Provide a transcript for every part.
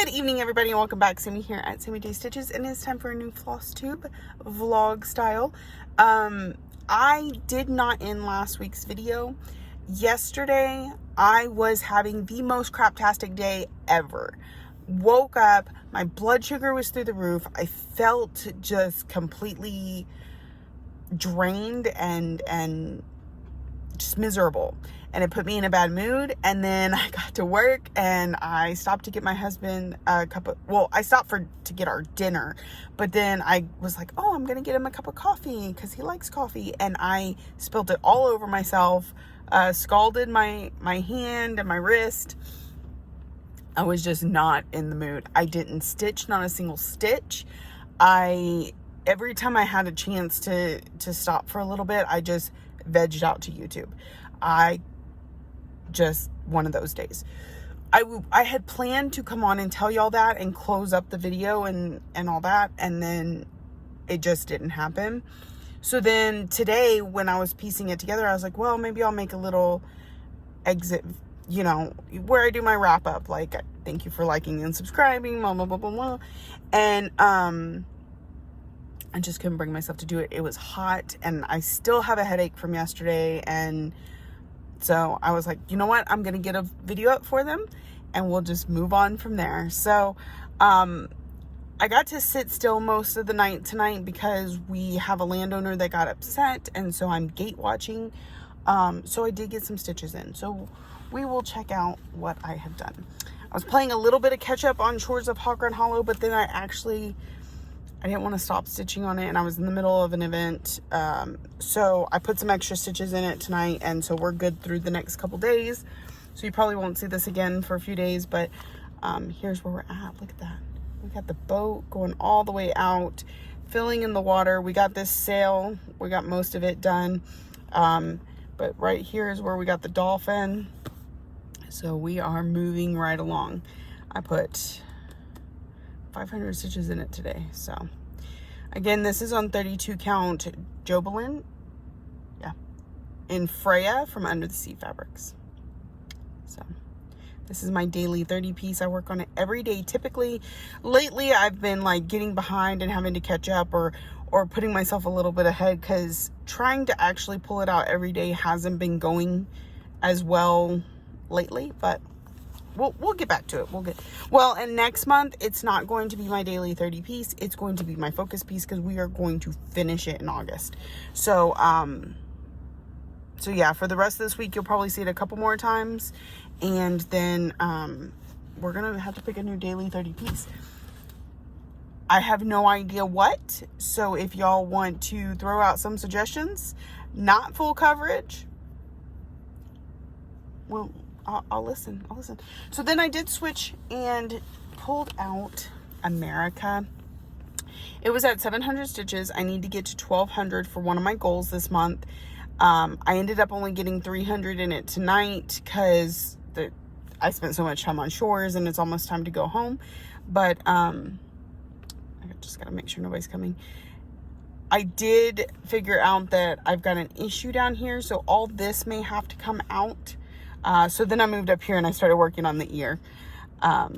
Good evening, everybody, and welcome back. Sammy here at Sammy J Stitches, and it's time for a new Flosstube vlog style. I did not end last week's video. Yesterday, I was having the most craptastic day ever. Woke up, my blood sugar was through the roof. I felt just completely drained and just miserable. And it put me in a bad mood. And then I got to work and I stopped to get my husband a cup of, I stopped to get our dinner. But then I was like, oh, I'm going to get him a cup of coffee because he likes coffee. And I spilled it all over myself, scalded my hand and my wrist. I was just not in the mood. I didn't stitch, not a single stitch. Every time I had a chance to stop for a little bit, I just vegged out to YouTube. Just one of those days. I had planned to come on and tell y'all that and close up the video and all that, and then it just didn't happen. So then today, when I was piecing it together, I was like, well, maybe I'll make a little exit, where I do my wrap up, like, thank you for liking and subscribing, blah, blah, blah, blah, blah. And I just couldn't bring myself to do it. It was hot and I still have a headache from yesterday, and so I was like, you know what? I'm going to get a video up for them and we'll just move on from there. So, I got to sit still most of the night tonight because we have a landowner that got upset. And so I'm gate watching. So I did get some stitches in. So we will check out what I have done. I was playing a little bit of catch up on Shores of Hawk Run Hollow, but then I didn't want to stop stitching on it, and I was in the middle of an event. So I put some extra stitches in it tonight, and so we're good through the next couple days. So you probably won't see this again for a few days, but here's where we're at. Look at that. We got the boat going all the way out, filling in the water. We got this sail. We got most of it done. But right here is where we got the dolphin. So we are moving right along. I put 500 stitches in it today. So again, this is on 32 count Jobelin, in Freya from Under the Sea Fabrics. So this is my daily 30 piece. I work on it every day. Typically, lately I've been like getting behind and having to catch up or putting myself a little bit ahead, because trying to actually pull it out every day hasn't been going as well lately, but we'll get back to it. And next month, it's not going to be my daily 30 piece. It's going to be my focus piece, because we are going to finish it in August. So, yeah, for the rest of this week, you'll probably see it a couple more times. And then, we're going to have to pick a new daily 30 piece. I have no idea what. So if y'all want to throw out some suggestions, not full coverage, well, I'll listen. So then I did switch and pulled out America. It was at 700 stitches. I need to get to 1200 for one of my goals this month. I ended up only getting 300 in it tonight because I spent so much time on shores and it's almost time to go home. But I just got to make sure nobody's coming. I did figure out that I've got an issue down here, so all this may have to come out. So then I moved up here and I started working on the ear. But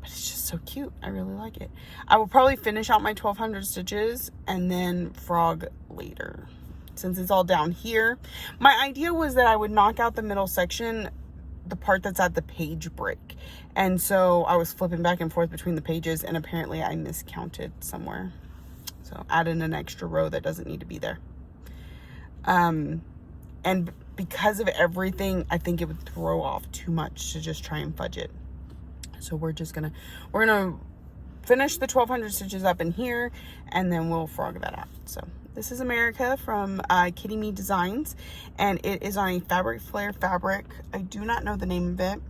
it's just so cute. I really like it. I will probably finish out my 1200 stitches and then frog later, since it's all down here. My idea was that I would knock out the middle section, the part that's at the page break. And so I was flipping back and forth between the pages, and apparently I miscounted somewhere. So added an extra row that doesn't need to be there. And because of everything, I think it would throw off too much to just try and fudge it. So we're gonna finish the 1200 stitches up in here, and then we'll frog that out. So this is America from Kitty Me Designs, and it is on a fabric flare fabric. I do not know the name of it.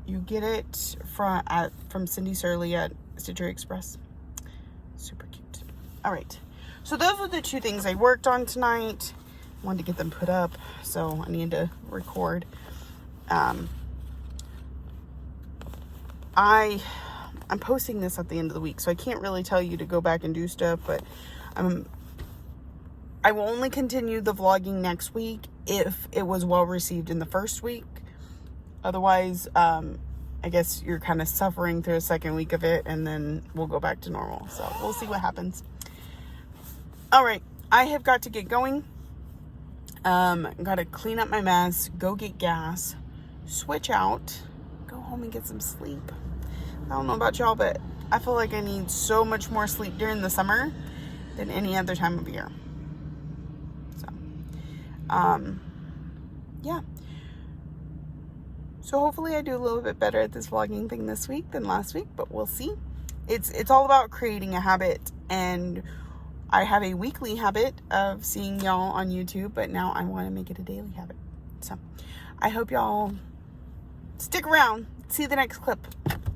You get it from Cindy Surly at Stitchery Express. Super cute. All right, so those are the two things I worked on tonight. Wanted to get them put up, so I need to record. I'm posting this at the end of the week, so I can't really tell you to go back and do stuff, but I will only continue the vlogging next week if it was well received in the first week. Otherwise, I guess you're kind of suffering through a second week of it, and then we'll go back to normal. So we'll see what happens. All right, I have got to get going. Got to clean up my mess, go get gas, switch out, go home and get some sleep. I don't know about y'all, but I feel like I need so much more sleep during the summer than any other time of year. So, yeah. So hopefully I do a little bit better at this vlogging thing this week than last week, but we'll see. It's all about creating a habit, and I have a weekly habit of seeing y'all on YouTube, but now I want to make it a daily habit. So I hope y'all stick around. See the next clip.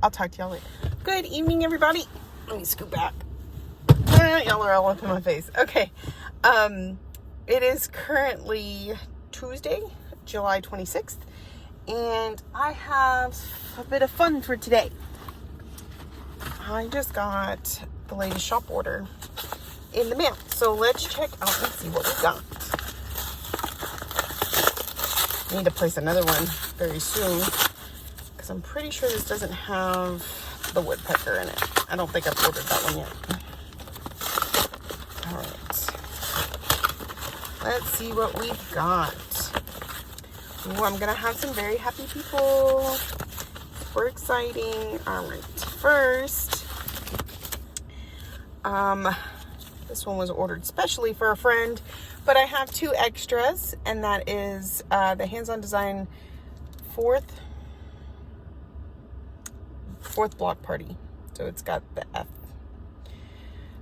I'll talk to y'all later. Good evening, everybody. Let me scoot back. Y'all are all up in my face. Okay. It is currently Tuesday, July 26th, and I have a bit of fun for today. I just got the latest shop order in the mail. So let's check out and see what we got. I need to place another one very soon because I'm pretty sure this doesn't have the woodpecker in it. I don't think I've ordered that one yet. All right. Let's see what we've got. Ooh, I'm going to have some very happy people. Super exciting. All right. First, this one was ordered specially for a friend, but I have 2 extras, and that is the Hands-On Design fourth block party. So it's got the F.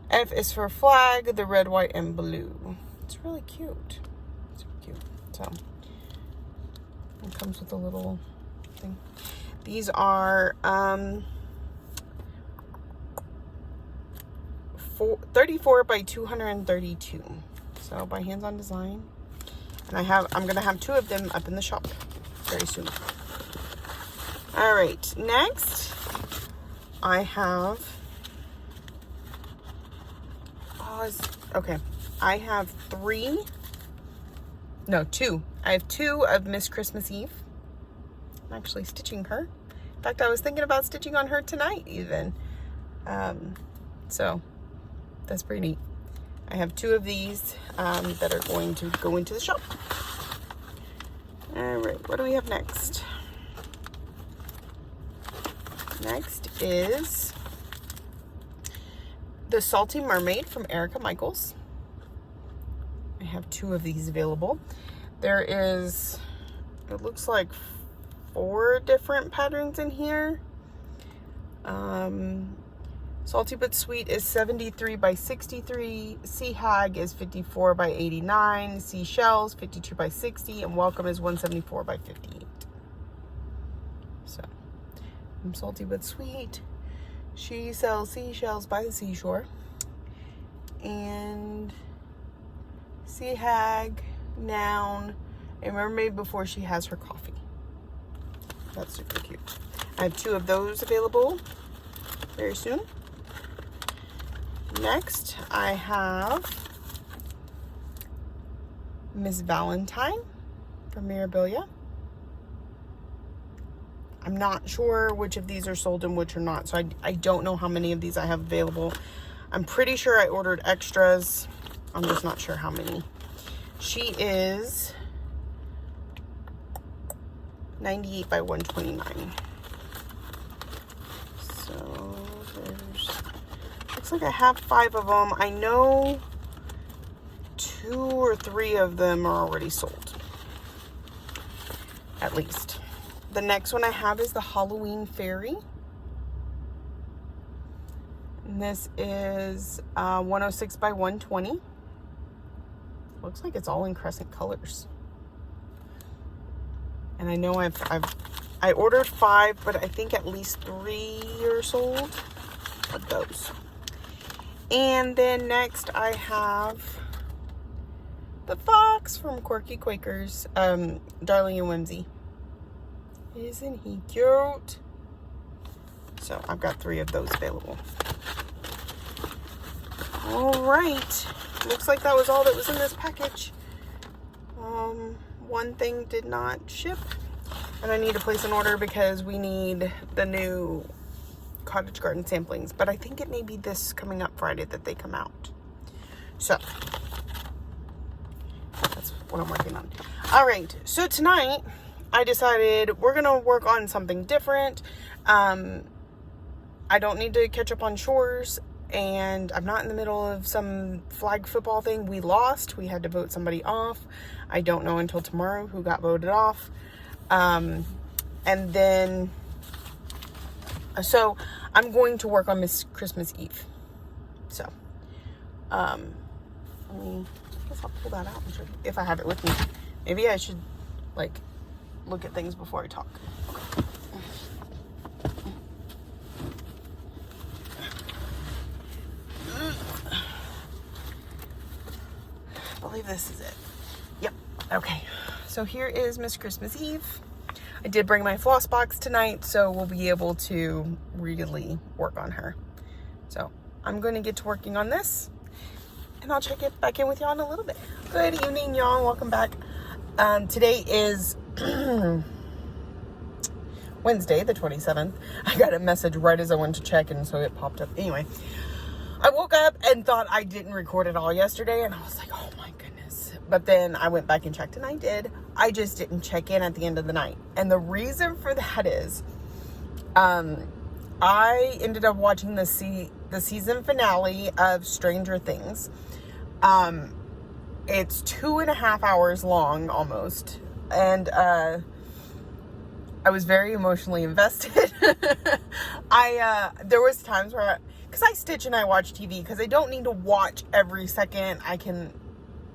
F is for flag, the red, white, and blue. It's really cute. Super cute. So it comes with a little thing. These are 34 by 232. So by Hands-On Design. And I'm gonna have 2 of them up in the shop very soon. All right, next I have I have 2. I have 2 of Miss Christmas Eve. I'm actually stitching her. In fact, I was thinking about stitching on her tonight even. So that's pretty neat. I have 2 of these that are going to go into the shop. All right, what do we have next? Next is the Salty Mermaid from Erica Michaels. I have 2 of these available. There is, it looks like 4 different patterns in here. Salty But Sweet is 73 by 63. Sea Hag is 54 by 89. Seashells 52 by 60. And Welcome is 174 by 58. So, from Salty But Sweet, she sells seashells by the seashore. And Sea Hag, noun, a mermaid before she has her coffee. That's super cute. I have 2 of those available very soon. Next, I have Miss Valentine from Mirabilia. I'm not sure which of these are sold and which are not, so I don't know how many of these I have available. I'm pretty sure I ordered extras. I'm just not sure how many. She is 98 by 129. So there's, looks like I have 5 of them. I know 2 or 3 of them are already sold, at least. The next one I have is the Halloween Fairy. And this is 106 by 120. Looks like it's all in crescent colors. And I know I ordered 5, but I think at least 3 are sold of those. And then next I have the fox from Quirky Quakers, Darling and Whimsy. Isn't he cute? So I've got 3 of those available. All right, looks like that was all that was in this package. One thing did not ship, And I need to place an order because we need the new cottage garden samplings. But I think it may be this coming up Friday that they come out. So that's what I'm working on. All right. So tonight I decided we're going to work on something different. I don't need to catch up on chores, and I'm not in the middle of some flag football thing. We lost. We had to vote somebody off. I don't know until tomorrow who got voted off. And then, so I'm going to work on Miss Christmas Eve. So, I guess I'll pull that out and show you if I have it with me. Maybe I should, like, look at things before I talk. I believe this is it. Yep. Okay. So here is Miss Christmas Eve. I did bring my floss box tonight, so we'll be able to really work on her. So I'm going to get to working on this, and I'll check it back in with y'all in a little bit. Good evening, y'all. Welcome back. Today is Wednesday, the 27th. I got a message right as I went to check, and so it popped up. Anyway, I woke up and thought I didn't record it all yesterday, and I was like, oh my goodness. But then I went back and checked, and I did. I just didn't check in at the end of the night. And the reason for that is I ended up watching the season finale of Stranger Things. It's 2.5 hours long almost. And I was very emotionally invested. There was times where, because I stitch and I watch TV, because I don't need to watch every second. I can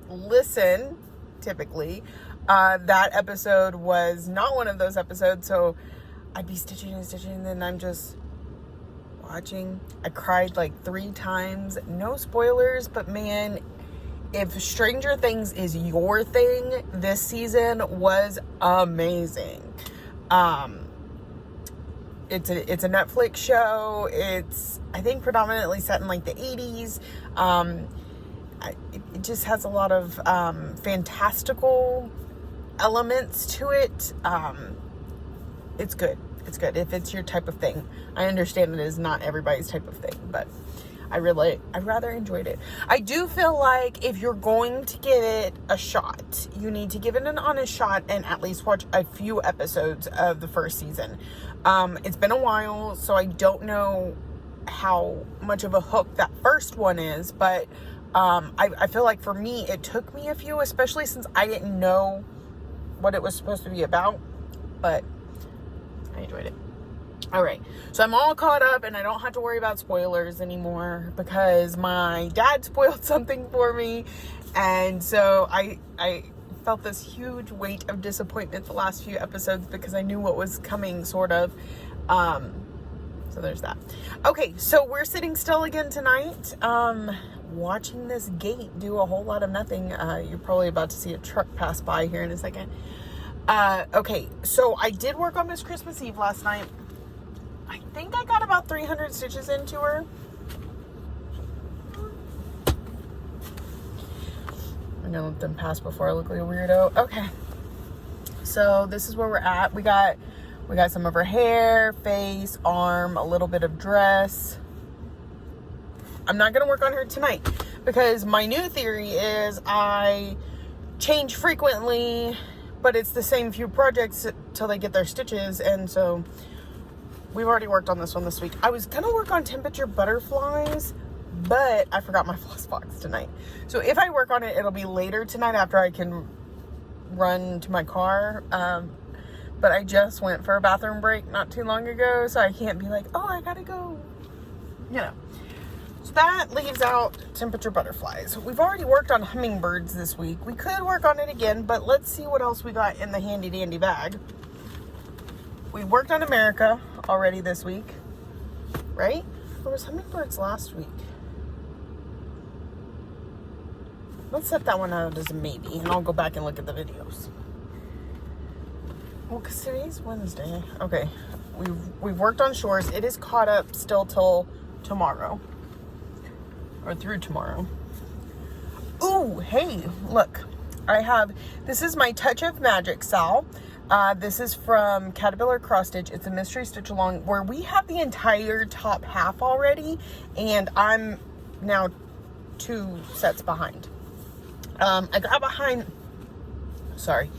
listen, typically. That episode was not one of those episodes, so I'd be stitching and then I'm just watching. I cried like 3 times. No spoilers, but man, if Stranger Things is your thing, this season was amazing. It's a Netflix show. It's, I think, predominantly set in like the 80s. It just has a lot of fantastical elements to it. It's good. It's good if it's your type of thing. I understand it is not everybody's type of thing, but I rather enjoyed it. I do feel like if you're going to give it a shot, you need to give it an honest shot and at least watch a few episodes of the first season. It's been a while, so I don't know how much of a hook that first one is, but I feel like for me, it took me a few, especially since I didn't know what it was supposed to be about, but I enjoyed it. All right, so I'm all caught up and I don't have to worry about spoilers anymore because my dad spoiled something for me, and so I felt this huge weight of disappointment the last few episodes because I knew what was coming, sort of. So there's that. Okay, so we're sitting still again tonight, watching this gate do a whole lot of nothing. You're probably about to see a truck pass by here in a second. Okay, so I did work on Miss Christmas Eve last night. I think I got about 300 stitches into her. I'm gonna let them pass before I look like a weirdo. Okay, so this is where we're at. We got some of her hair, face, arm, a little bit of dress. I'm not gonna work on her tonight because my new theory is I change frequently, but it's the same few projects till they get their stitches, and so we've already worked on this one this week. I was gonna work on temperature butterflies, but I forgot my floss box tonight. So if I work on it, it'll be later tonight after I can run to my car. But I just went for a bathroom break not too long ago, so I can't be like, oh, I gotta go, you know. So that leaves out temperature butterflies. We've already worked on hummingbirds this week. We could work on it again, but let's see what else we got in the handy dandy bag. We worked on America already this week, right? Or was hummingbirds last week? Let's set that one out as a maybe, and I'll go back and look at the videos. Well, because today's Wednesday. Okay, we've worked on shores. It is caught up still till tomorrow, or through tomorrow. Ooh, hey, look, this is my Touch of Magic Sal. This is from Caterpillar Cross Stitch. It's a mystery stitch along where we have the entire top half already, and I'm now 2 sets behind. I got behind, sorry,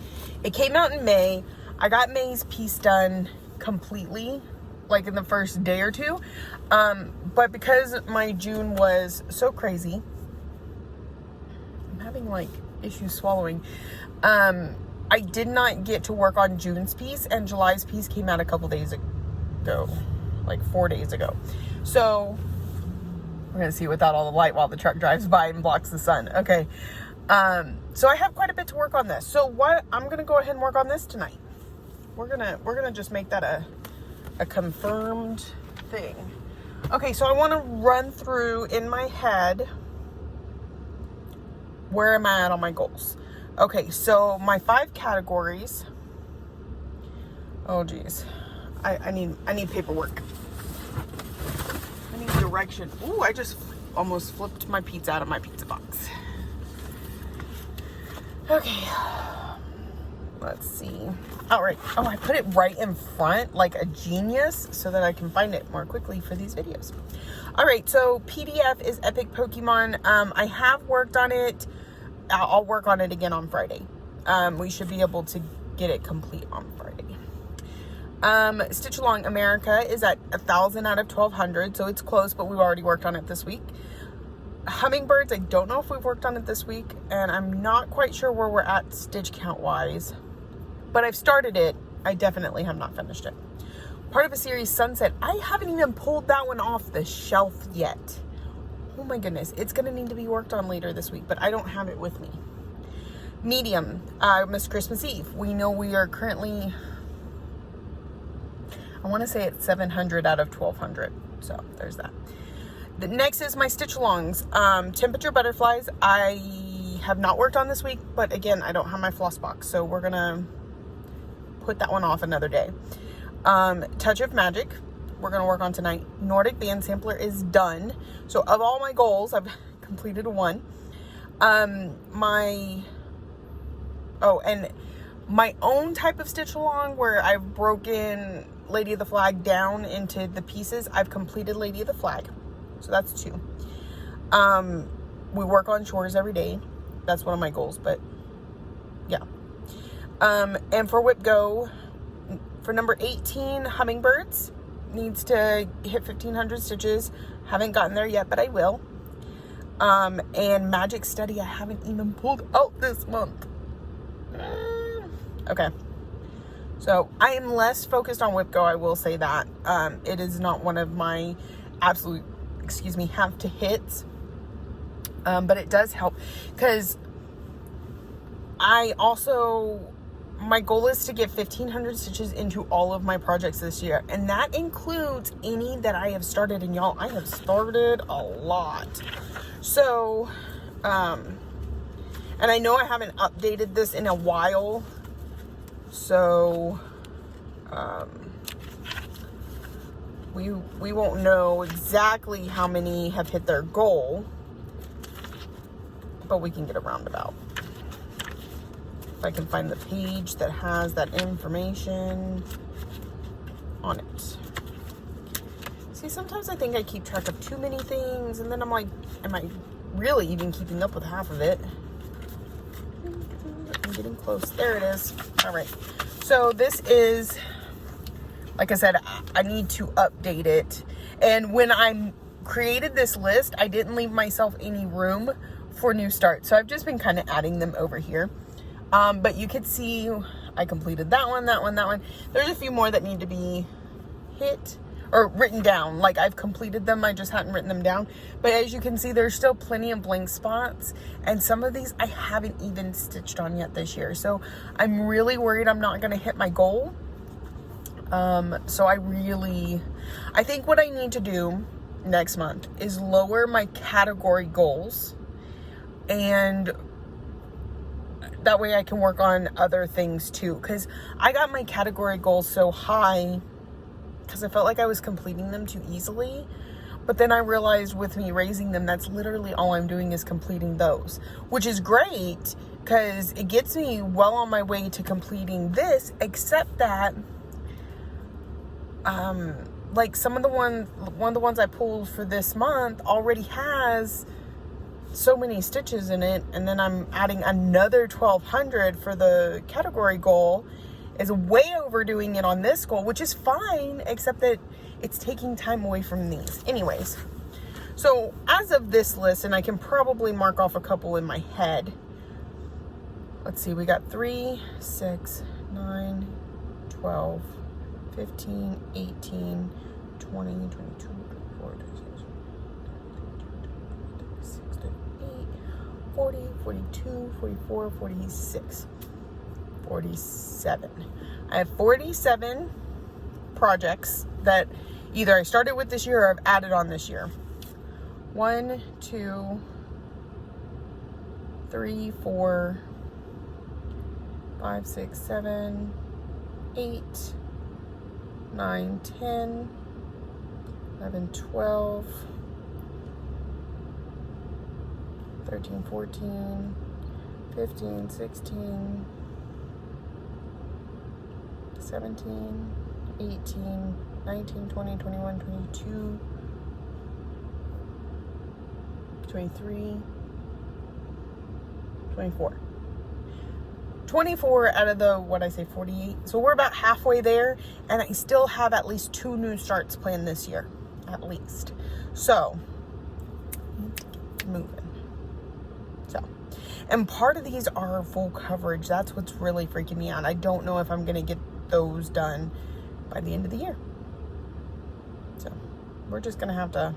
it came out in May. I got May's piece done completely, like in the first day or 2. But because my June was so crazy, I'm having like issues swallowing. I did not get to work on June's piece, and July's piece came out a couple days ago, like 4 days ago. So we're gonna see without all the light while the truck drives by and blocks the sun. Okay. So I have quite a bit to work on this. So what I'm gonna go ahead and work on this tonight. We're gonna just make that a confirmed thing. Okay, so I want to run through in my head where am I at on my goals. Okay, so my 5 categories. Oh geez, I need paperwork. I need direction. Ooh, I just almost flipped my pizza out of my pizza box. Okay, let's see. All right. Oh, I put it right in front like a genius so that I can find it more quickly for these videos. All right, so PDF is Epic Pokemon. I have worked on it. I'll work on it again on Friday. We should be able to get it complete on Friday. Stitch Along America is at 1,000 out of 1,200, so it's close, but we've already worked on it this week. Hummingbirds, I don't know if we've worked on it this week, and I'm not quite sure where we're at stitch count wise, but I've started it. I definitely have not finished it. Part of a series, Sunset. I haven't even pulled that one off the shelf yet. Oh my goodness, it's gonna need to be worked on later this week, but I don't have it with me. Medium, Miss Christmas Eve. We know we are currently, I want to say it's 700 out of 1,200. So there's that. The next is my stitch alongs. Temperature butterflies. I have not worked on this week, but again, I don't have my floss box, so we're gonna put that one off another day. Touch of Magic, we're gonna work on tonight. Nordic Band Sampler is done. So of all my goals, I've completed 1. And my own type of stitch along where I've broken Lady of the Flag down into the pieces, I've completed Lady of the Flag. So that's 2. We work on chores every day. That's one of my goals, but yeah. And for Whip Go, for number 18, Hummingbirds needs to hit 1,500 stitches. Haven't gotten there yet, but I will. And Magic Study, I haven't even pulled out this month. Okay. So I am less focused on Whip Go, I will say that. It is not one of my absolute, have to hits. But it does help because my goal is to get 1,500 stitches into all of my projects this year. And that includes any that I have started. And y'all, I have started a lot. So, and I know I haven't updated this in a while. So, we won't know exactly how many have hit their goal, but we can get a roundabout. If I can find the page that has that information on it. See, sometimes I think I keep track of too many things, and then I'm like, am I really even keeping up with half of it? I'm getting close. There it is. All right. So this is, like I said, I need to update it. And when I created this list, I didn't leave myself any room for new starts. So I've just been kind of adding them over here. But you could see I completed that one. There's a few more that need to be hit or written down. Like I've completed them, I just hadn't written them down. But as you can see, there's still plenty of blank spots. And some of these I haven't even stitched on yet this year. So I'm really worried I'm not going to hit my goal. So I think what I need to do next month is lower my category goals, and that way I can work on other things too. Cause I got my category goals so high because I felt like I was completing them too easily. But then I realized with me raising them, that's literally all I'm doing is completing those, which is great because it gets me well on my way to completing this, except that like one of the ones I pulled for this month already has so many stitches in it, and then I'm adding another 1,200 for the category goal, is way overdoing it on this goal, which is fine, except that it's taking time away from these. Anyways, so as of this list, and I can probably mark off a couple in my head. Let's see, we got 3, 6, 9, 12, 15, 18, 20, 22, 24, 26, 38, 40, 42, 44, 46, 47. I have 47 projects that either I started with this year or I've added on this year. 1, 2, 3, 4, 5, 6, 7, 8, 9, 10, 11, 12, 13, 14, 15, 16, 17, 18, 19, 20, 21, 22, 23, 24. 24 out of the, 48. So we're about halfway there, and I still have at least 2 new starts planned this year, at least. So, moving. So, and part of these are full coverage. That's what's really freaking me out. I don't know if I'm going to get those done by the end of the year. So, we're just going to have to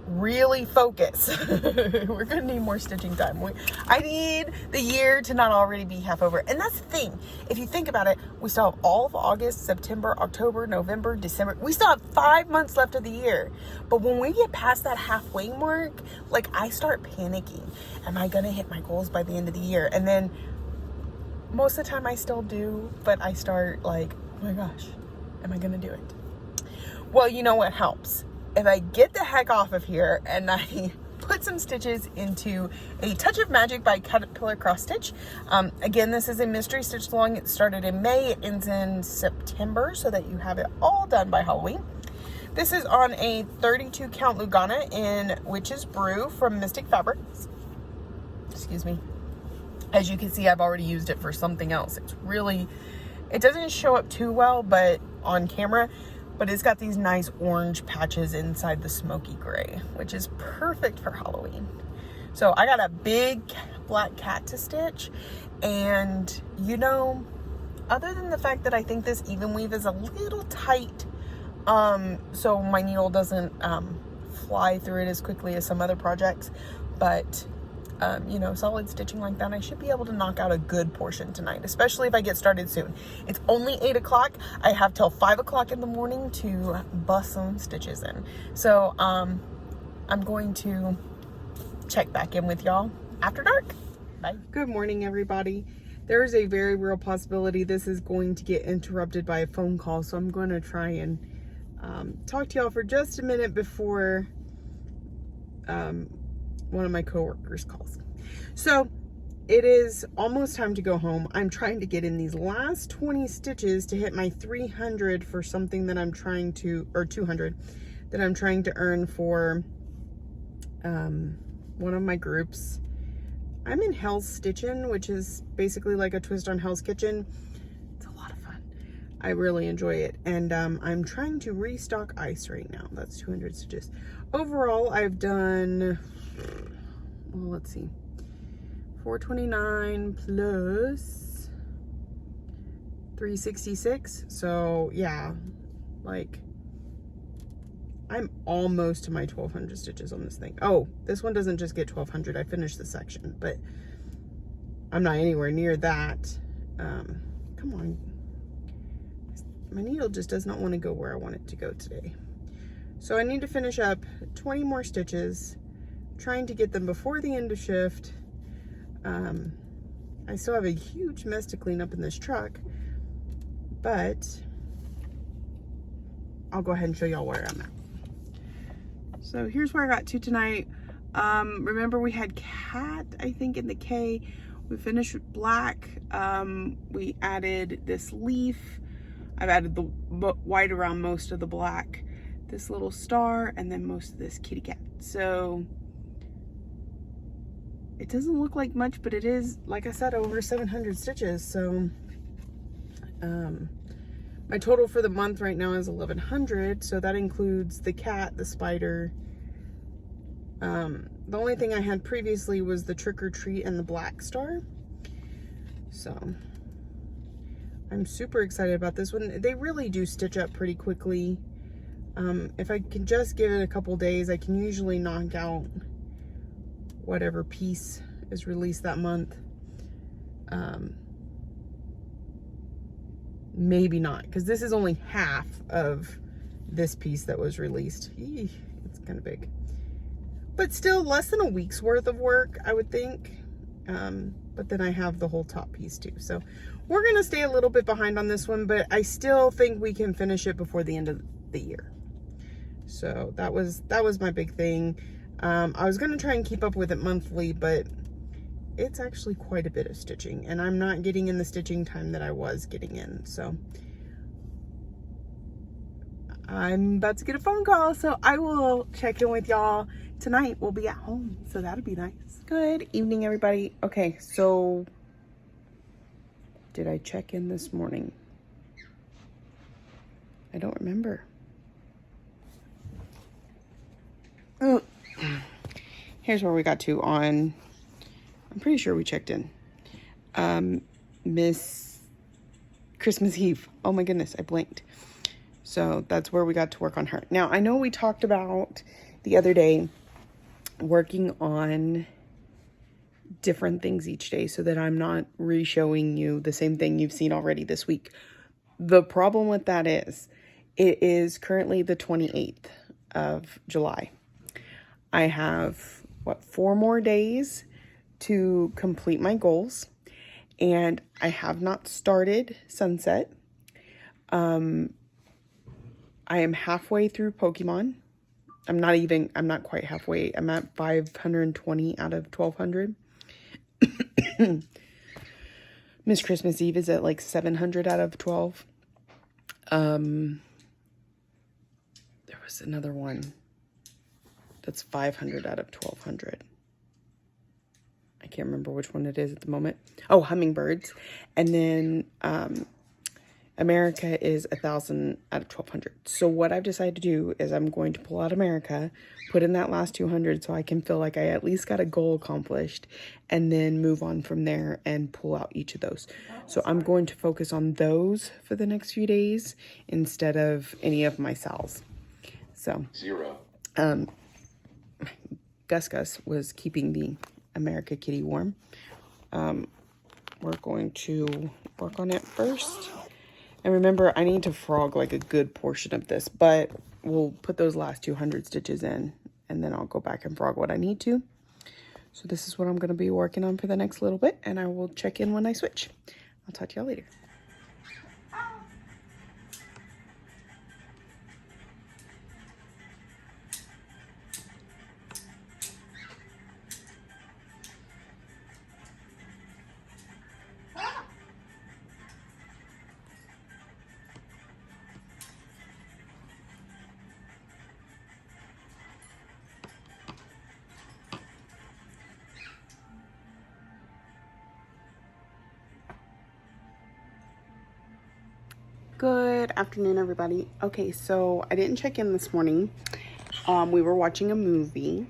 really focus. We're gonna need more stitching time. I need the year to not already be half over. And that's the thing, if you think about it, we still have all of August, September, October, November, December. We still have 5 months left of the year. But when we get past that halfway mark, like, I start panicking. Am I gonna hit my goals by the end of the year? And then most of the time I still do, but I start like, oh my gosh, am I gonna do it? Well, you know what helps? If I get the heck off of here and I put some stitches into a Touch of Magic by Caterpillar Cross Stitch. Again, this is a mystery stitch along. It started in May, it ends in September, so that you have it all done by Halloween. This is on a 32 count Lugana in Witch's Brew from Mystic Fabrics. Excuse me. As you can see, I've already used it for something else. It's really, it doesn't show up too well, but on camera, but it's got these nice orange patches inside the smoky gray, which is perfect for Halloween. So I got a big black cat to stitch, and you know, other than the fact that I think this even weave is a little tight, so my needle doesn't fly through it as quickly as some other projects, but you know, solid stitching like that, I should be able to knock out a good portion tonight, especially if I get started soon. It's only 8 o'clock. I have till 5 o'clock in the morning to bust some stitches in. So, I'm going to check back in with y'all after dark. Bye. Good morning, everybody. There is a very real possibility this is going to get interrupted by a phone call, so I'm going to try and talk to y'all for just a minute before one of my coworkers calls. So it is almost time to go home. I'm trying to get in these last 20 stitches to hit my 300 for something that I'm trying to, or 200 that I'm trying to earn for one of my groups. I'm in Hell's Stitchin', which is basically like a twist on Hell's Kitchen. It's a lot of fun. I really enjoy it. And I'm trying to restock ice right now. That's 200 stitches. Overall, I've done, well, let's see, 429 plus 366. So yeah, like, I'm almost to my 1200 stitches on this thing. Oh, this one doesn't just get 1200. I finished the section, but I'm not anywhere near that. Come on. My needle just does not want to go where I want it to go today. So I need to finish up 20 more stitches, trying to get them before the end of shift. I still have a huge mess to clean up in this truck, but I'll go ahead and show y'all where I'm at. So here's where I got to tonight. Remember we had cat, I think, in the K. We finished with black. We added this leaf. I've added the white around most of the black, this little star, and then most of this kitty cat. So it doesn't look like much, but it is, like I said, over 700 stitches. So my total for the month right now is 1100. So that includes the cat, the spider. The only thing I had previously was the trick or treat and the black star. So I'm super excited about this one. They really do stitch up pretty quickly. If I can just give it a couple days, I can usually knock out whatever piece is released that month. Maybe not, because this is only half of this piece that was released. Eee, it's kind of big. But still less than a week's worth of work, I would think. But then I have the whole top piece too. So we're gonna stay a little bit behind on this one, but I still think we can finish it before the end of the year. So that was my big thing. I was gonna try and keep up with it monthly, but it's actually quite a bit of stitching, and I'm not getting in the stitching time that I was getting in. So I'm about to get a phone call, so I will check in with y'all tonight. We'll be at home, so that'll be nice. Good evening, everybody. Okay, so did I check in this morning? I don't remember. Oh, here's where we got to on, I'm pretty sure we checked in. Miss Christmas Eve. Oh my goodness, I blinked. So that's where we got to work on her. Now, I know we talked about the other day working on different things each day so that I'm not re-showing you the same thing you've seen already this week. The problem with that is, it is currently the 28th of July. I have, what, 4 more days to complete my goals, and I have not started Sunset. I am halfway through Pokemon. I'm not quite halfway. I'm at 520 out of 1200. Miss Christmas Eve is at like 700 out of 12. There was another one that's 500 out of 1200. I can't remember which one it is at the moment. Oh, hummingbirds. And then America is 1,000 out of 1,200. So what I've decided to do is I'm going to pull out America, put in that last 200 so I can feel like I at least got a goal accomplished, and then move on from there and pull out each of those. So I'm going to focus on those for the next few days instead of any of my sales. So Gus was keeping the America kitty warm. We're going to work on it first. And remember, I need to frog like a good portion of this, but we'll put those last 200 stitches in, and then I'll go back and frog what I need to. So this is what I'm going to be working on for the next little bit, and I will check in when I switch. I'll talk to y'all later. Good afternoon, everybody. Okay, so I didn't check in this morning. We were watching a movie.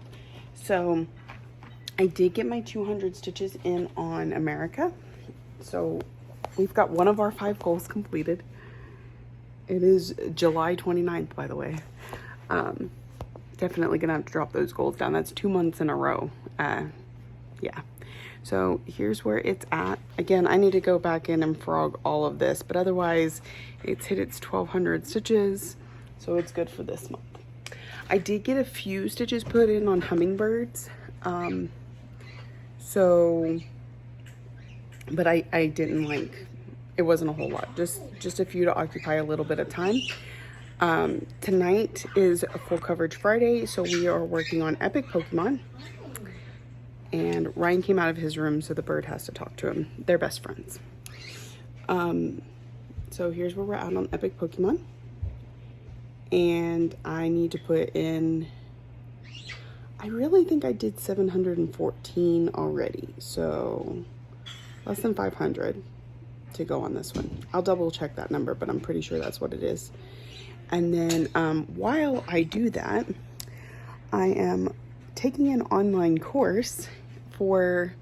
So I did get my 200 stitches in on America. So we've got one of our 5 goals completed. It is July 29th, by the way. Definitely gonna have to drop those goals down. That's 2 months in a row. Yeah. So here's where it's at. Again, I need to go back in and frog all of this, but otherwise it's hit its 1,200 stitches. So it's good for this month. I did get a few stitches put in on hummingbirds. But I didn't like, it wasn't a whole lot, just a few to occupy a little bit of time. Tonight is a full coverage Friday, so we are working on Epic Pokemon. And Ryan came out of his room, so the bird has to talk to him. They're best friends. So here's where we're at on Epic Pokemon. And I need to put in, I really think I did 714 already. So less than 500 to go on this one. I'll double check that number, but I'm pretty sure that's what it is. And then while I do that, I am taking an online course for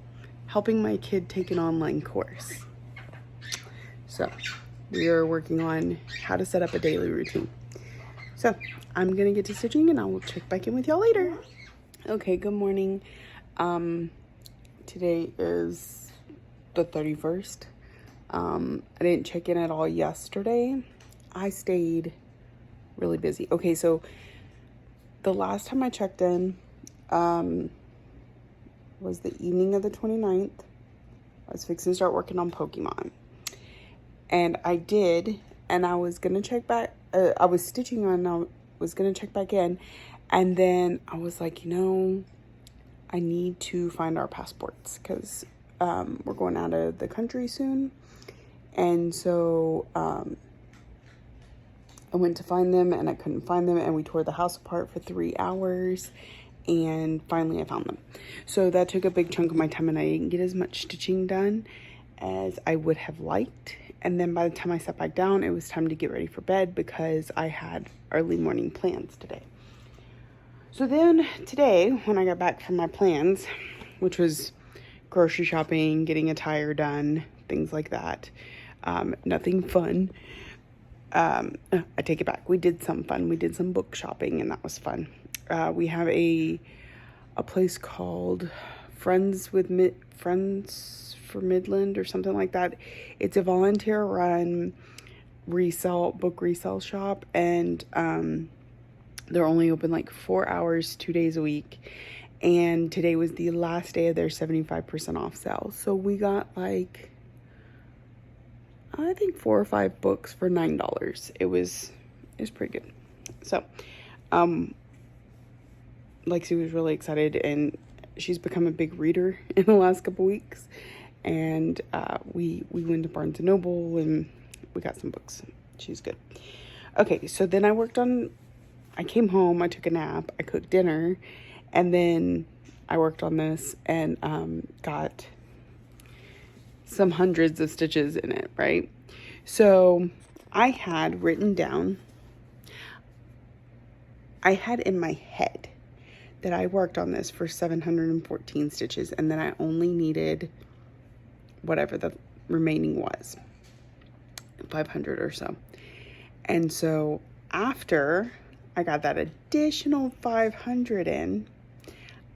helping my kid take an online course. So we are working on how to set up a daily routine. So I'm gonna get to stitching and I will check back in with y'all later. Okay, good morning. Today is the 31st. I didn't check in at all yesterday. I stayed really busy. Okay, so the last time I checked in was the evening of the 29th. I was fixing to start working on Pokemon. And I did, and I was going to check back. I was stitching on, I was going to check back in. And then I was like, you know, I need to find our passports because we're going out of the country soon. And so I went to find them and I couldn't find them. And we tore the house apart for 3 hours. And finally I found them. So that took a big chunk of my time and I didn't get as much stitching done as I would have liked. And then by the time I sat back down, it was time to get ready for bed because I had early morning plans today. So then today, when I got back from my plans, which was grocery shopping, getting a tire done, things like that, nothing fun. I take it back. We did some fun. We did some book shopping and that was fun. We have a place called Friends for Midland or something like that. It's a volunteer run book resale shop, and they're only open like 4 hours 2 days a week, and today was the last day of their 75% off sale. So we got like I think 4 or 5 books for $9. It was pretty good. So Lexi was really excited, and she's become a big reader in the last couple weeks. And we went to Barnes & Noble and we got some books. She's good. Okay, so then I came home, I took a nap, I cooked dinner, and then I worked on this and got some hundreds of stitches in it, right? So I had written down, I had in my head that I worked on this for 714 stitches and then I only needed whatever the remaining was, 500 or so. And so after I got that additional 500 in,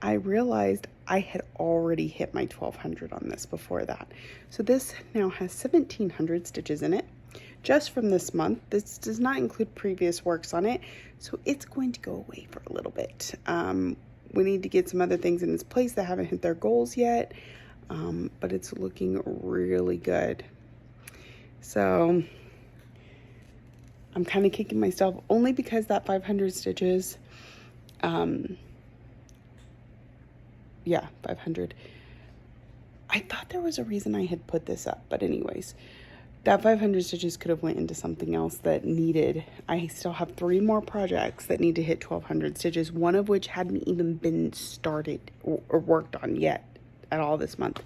I realized I had already hit my 1200 on this before that. So this now has 1700 stitches in it just from this month. This does not include previous works on it, so it's going to go away for a little bit. We need to get some other things in its place that haven't hit their goals yet, but it's looking really good. So I'm kind of kicking myself only because that 500 stitches, yeah, 500. I thought there was a reason I had put this up, but anyways, that 500 stitches could have went into something else that needed, I still have 3 more projects that need to hit 1200 stitches, one of which hadn't even been started or worked on yet at all this month.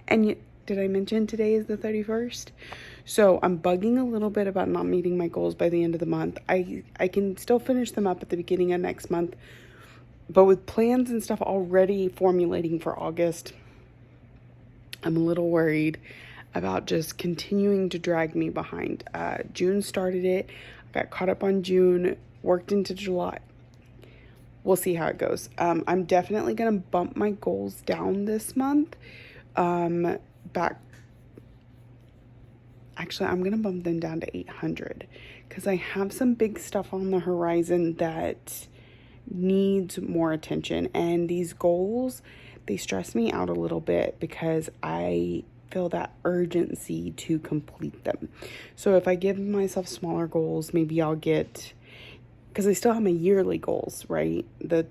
And yet, did I mention today is the 31st? So I'm bugging a little bit about not meeting my goals by the end of the month. I can still finish them up at the beginning of next month, but with plans and stuff already formulating for August, I'm a little worried about just continuing to drag me behind. June started it. I got caught up on June, worked into July. We'll see how it goes. I'm definitely going to bump my goals down this month. Actually, I'm going to bump them down to 800 because I have some big stuff on the horizon that needs more attention. And these goals, they stress me out a little bit because I feel that urgency to complete them. So if I give myself smaller goals, maybe I'll get because I still have my yearly goals, right? The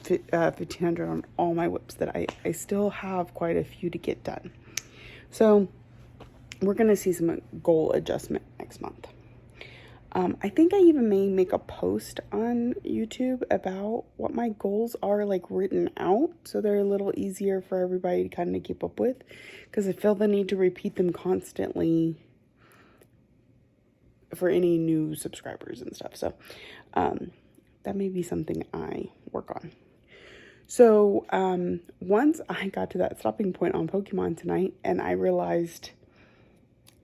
1,500 on all my whips that I still have quite a few to get done. So we're going to see some goal adjustment next month. I think I even may make a post on YouTube about what my goals are, like written out, so they're a little easier for everybody to kind of keep up with, because I feel the need to repeat them constantly for any new subscribers and stuff. So that may be something I work on. So once I got to that stopping point on Pokemon tonight and I realized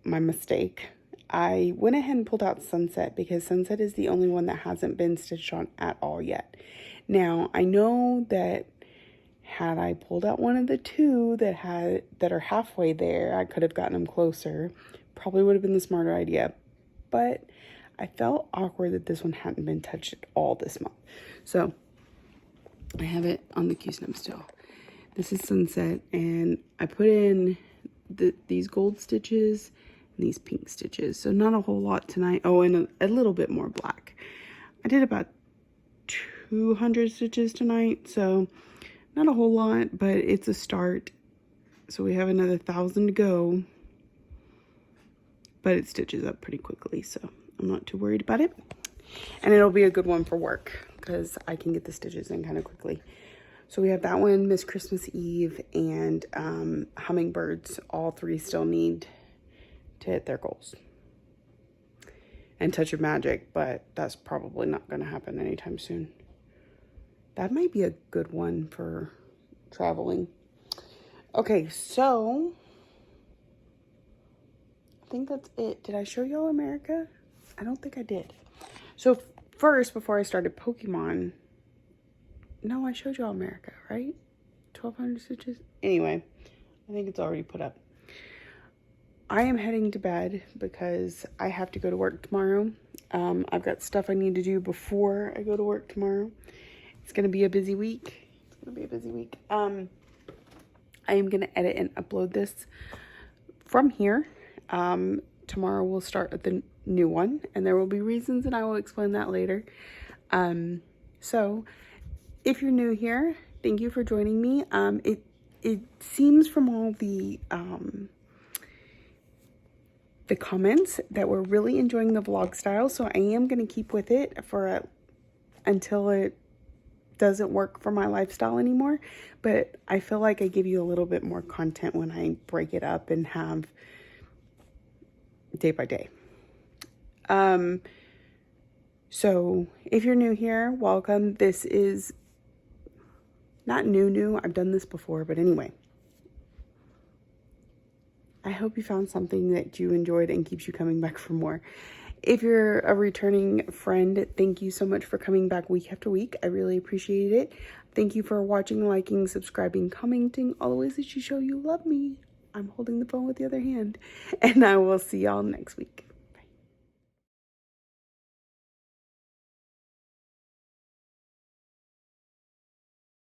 my mistake, I went ahead and pulled out Sunset, because Sunset is the only one that hasn't been stitched on at all yet. Now, I know that had I pulled out one of the two that are halfway there, I could have gotten them closer. Probably would have been the smarter idea. But I felt awkward that this one hadn't been touched at all this month. So I have it on the Q-snip still. This is Sunset, and I put in these gold stitches and these pink stitches. So not a whole lot tonight. Oh, and a little bit more black. I did about 200 stitches tonight, so not a whole lot, but it's a start. So we have another 1,000 to go, but it stitches up pretty quickly, so I'm not too worried about it. And it'll be a good one for work, because I can get the stitches in kind of quickly. So we have that one, Miss Christmas Eve, and Hummingbirds. All three still need to hit their goals. And Touch of Magic, but that's probably not going to happen anytime soon. That might be a good one for traveling. Okay, so I think that's it. Did I show y'all America? I don't think I did. So first, before I started Pokemon, no, I showed y'all America, right? 1,200 stitches. Anyway, I think it's already put up. I am heading to bed because I have to go to work tomorrow. I've got stuff I need to do before I go to work tomorrow. It's going to be a busy week. I am going to edit and upload this from here. Tomorrow we'll start at the new one, and there will be reasons, and I will explain that later. So if you're new here, thank you for joining me. It seems from all the comments that we're really enjoying the vlog style, so I am going to keep with it for until it doesn't work for my lifestyle anymore. But I feel like I give you a little bit more content when I break it up and have day by day. So if you're new here, welcome. This is not new. I've done this before, but anyway. I hope you found something that you enjoyed and keeps you coming back for more. If you're a returning friend, thank you so much for coming back week after week. I really appreciate it. Thank you for watching, liking, subscribing, commenting, all the ways that you show you love me. I'm holding the phone with the other hand. And I will see y'all next week.